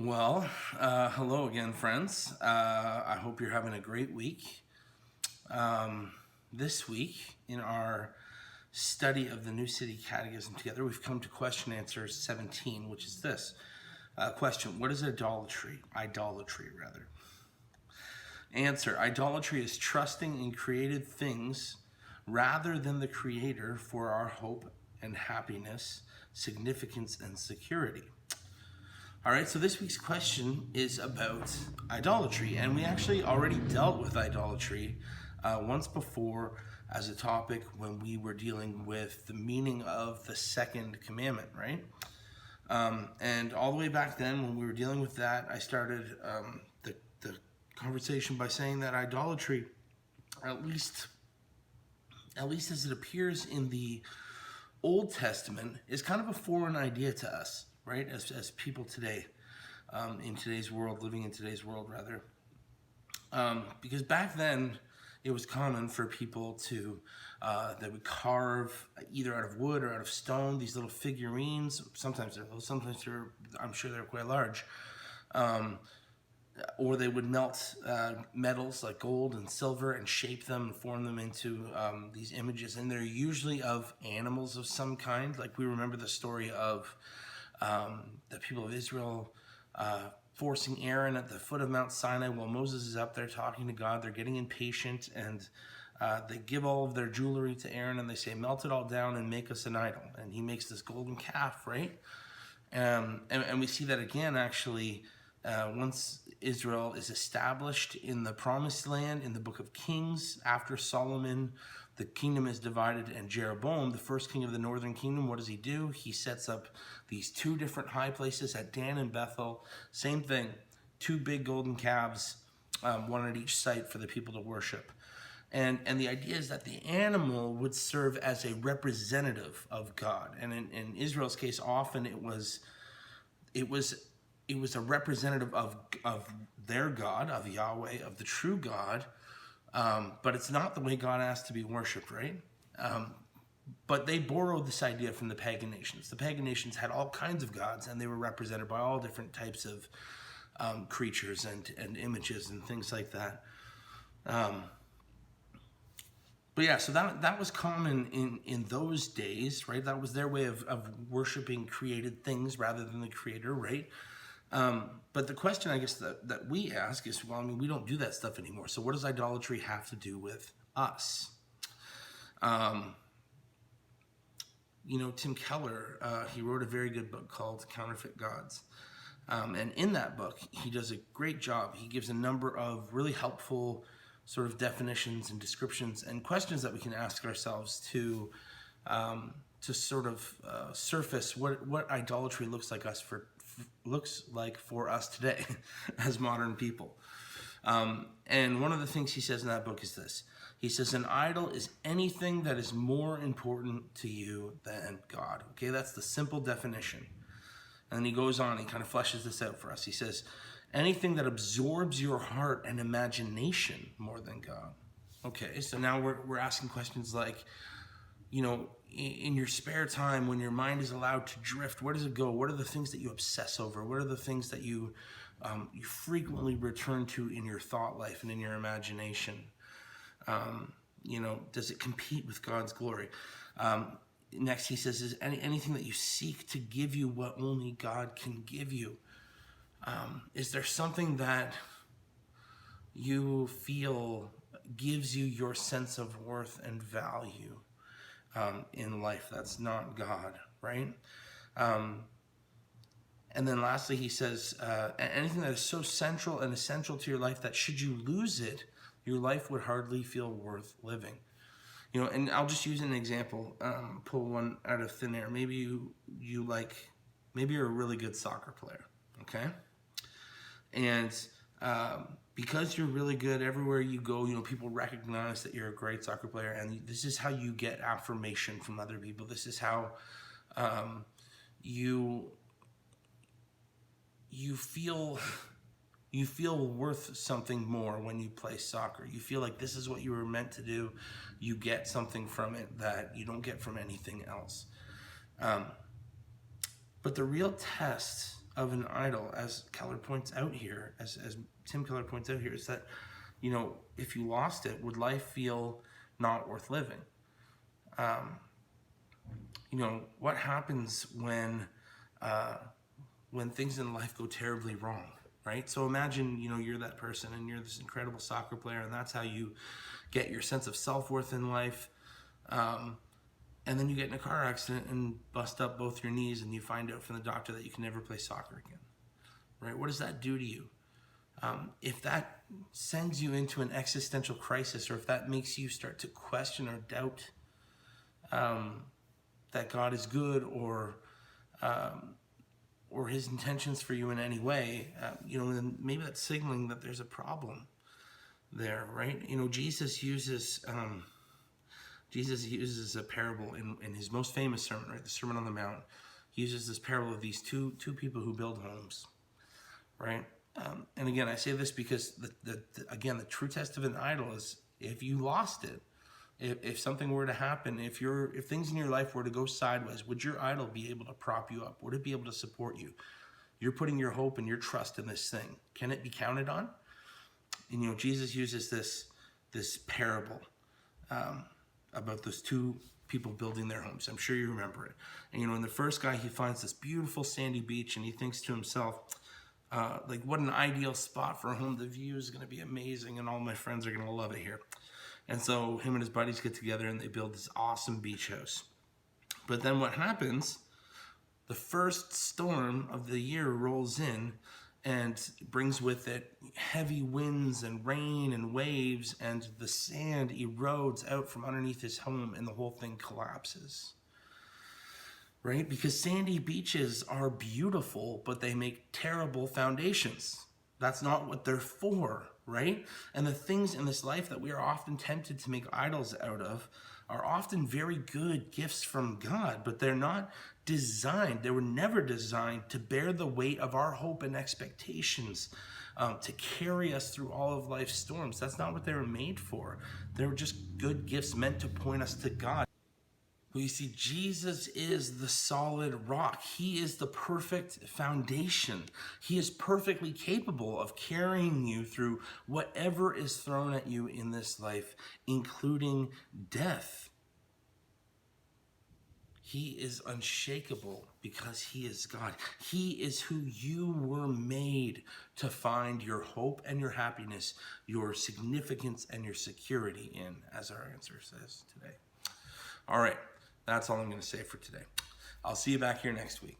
Hello again, friends. I hope you're having a great week. This week, in our study of the new City Catechism together, we've come to question answer 17, which is this question: what is idolatry? Idolatry, rather. Answer: idolatry is trusting in created things rather than the Creator for our hope and happiness, significance, and security. All right, so this week's question is about idolatry, and we actually already dealt with idolatry once before as a topic when we were dealing with the meaning of the second commandment, right? And all the way back then, when we were dealing with that, I started the conversation by saying that idolatry, at least as it appears in the Old Testament, is kind of a foreign idea to us, right? As people today, in today's world, living in today's world, rather. Because back then, it was common for people to, they would carve either out of wood or out of stone these little figurines. Sometimes they're little, sometimes I'm sure they're quite large. Or they would melt metals like gold and silver and shape them and form them into these images. And they're usually of animals of some kind. Like we remember the story of the people of Israel forcing Aaron at the foot of Mount Sinai while Moses is up there talking to God. They're getting impatient, and they give all of their jewelry to Aaron, and they say, melt it all down and make us an idol. And he makes this golden calf, right? And we see that again, actually, once Israel is established in the Promised Land in the book of Kings. After Solomon, the kingdom is divided, and Jeroboam, the first king of the northern kingdom, what does he do? He sets up these two different high places at Dan and Bethel. Same thing, two big golden calves, one at each site for the people to worship. And the idea is that the animal would serve as a representative of God. And in Israel's case, often it was a representative of their God, of Yahweh, of the true God, but it's not the way God asked to be worshipped, right? But they borrowed this idea from the pagan nations. The pagan nations had all kinds of gods, and they were represented by all different types of creatures and images and things like that. But yeah, so that was common in those days, right? That was their way of worshiping created things rather than the Creator, right? But the question, I guess, that we ask is, well, I mean, we don't do that stuff anymore. So what does idolatry have to do with us? Tim Keller, he wrote a very good book called Counterfeit Gods. And in that book, he does a great job. He gives a number of really helpful sort of definitions and descriptions and questions that we can ask ourselves to sort of surface what idolatry looks like for us today as modern people. And one of the things he says in that book is this. He says, an idol is anything that is more important to you than God. Okay, that's the simple definition. And he goes on, he kind of fleshes this out for us. He says, anything that absorbs your heart and imagination more than God. Okay, so now we're asking questions like, in your spare time, when your mind is allowed to drift, where does it go? What are the things that you obsess over? What are the things that you frequently return to in your thought life and in your imagination? Does it compete with God's glory? Next, he says, is anything that you seek to give you what only God can give you? Is there something that you feel gives you your sense of worth and value in life that's not God, right? And then lastly, he says, anything that is so central and essential to your life that should you lose it, your life would hardly feel worth living. And I'll just use an example, pull one out of thin air. Maybe maybe you're a really good soccer player, okay? And because you're really good, everywhere you go, people recognize that you're a great soccer player, and this is how you get affirmation from other people. This is how you feel worth something more when you play soccer. You feel like this is what you were meant to do. You get something from it that you don't get from anything else. But the real test of an idol, as Keller points out here, as Tim Keller points out here, is that, if you lost it, would life feel not worth living? What happens when things in life go terribly wrong, right? So imagine, you're that person and you're this incredible soccer player, and that's how you get your sense of self-worth in life. And then you get in a car accident and bust up both your knees, and you find out from the doctor that you can never play soccer again, right? What does that do to you? If that sends you into an existential crisis, or if that makes you start to question or doubt that God is good, or his intentions for you in any way, then maybe that's signaling that there's a problem there, right? Jesus uses a parable in his most famous sermon, right? The Sermon on the Mount. He uses this parable of these two people who build homes, right? And again, I say this because the true test of an idol is if you lost it. If something were to happen, if things in your life were to go sideways, would your idol be able to prop you up? Would it be able to support you? You're putting your hope and your trust in this thing. Can it be counted on? And Jesus uses this parable about those two people building their homes. I'm sure you remember it. And in the first guy, he finds this beautiful sandy beach, and he thinks to himself, what an ideal spot for a home. The view is going to be amazing, and all my friends are going to love it here. And so him and his buddies get together and they build this awesome beach house. But then what happens, the first storm of the year rolls in and brings with it heavy winds and rain and waves, and the sand erodes out from underneath his home, and the whole thing collapses. Right? Because sandy beaches are beautiful, but they make terrible foundations. That's not what they're for, right? And the things in this life that we are often tempted to make idols out of are often very good gifts from God, but they're not designed. They were never designed to bear the weight of our hope and expectations, to carry us through all of life's storms. That's not what they were made for. They were just good gifts meant to point us to God. Well, you see, Jesus is the solid rock. He is the perfect foundation. He is perfectly capable of carrying you through whatever is thrown at you in this life, including death. He is unshakable because he is God. He is who you were made to find your hope and your happiness, your significance and your security in, as our answer says today. All right. That's all I'm going to say for today. I'll see you back here next week.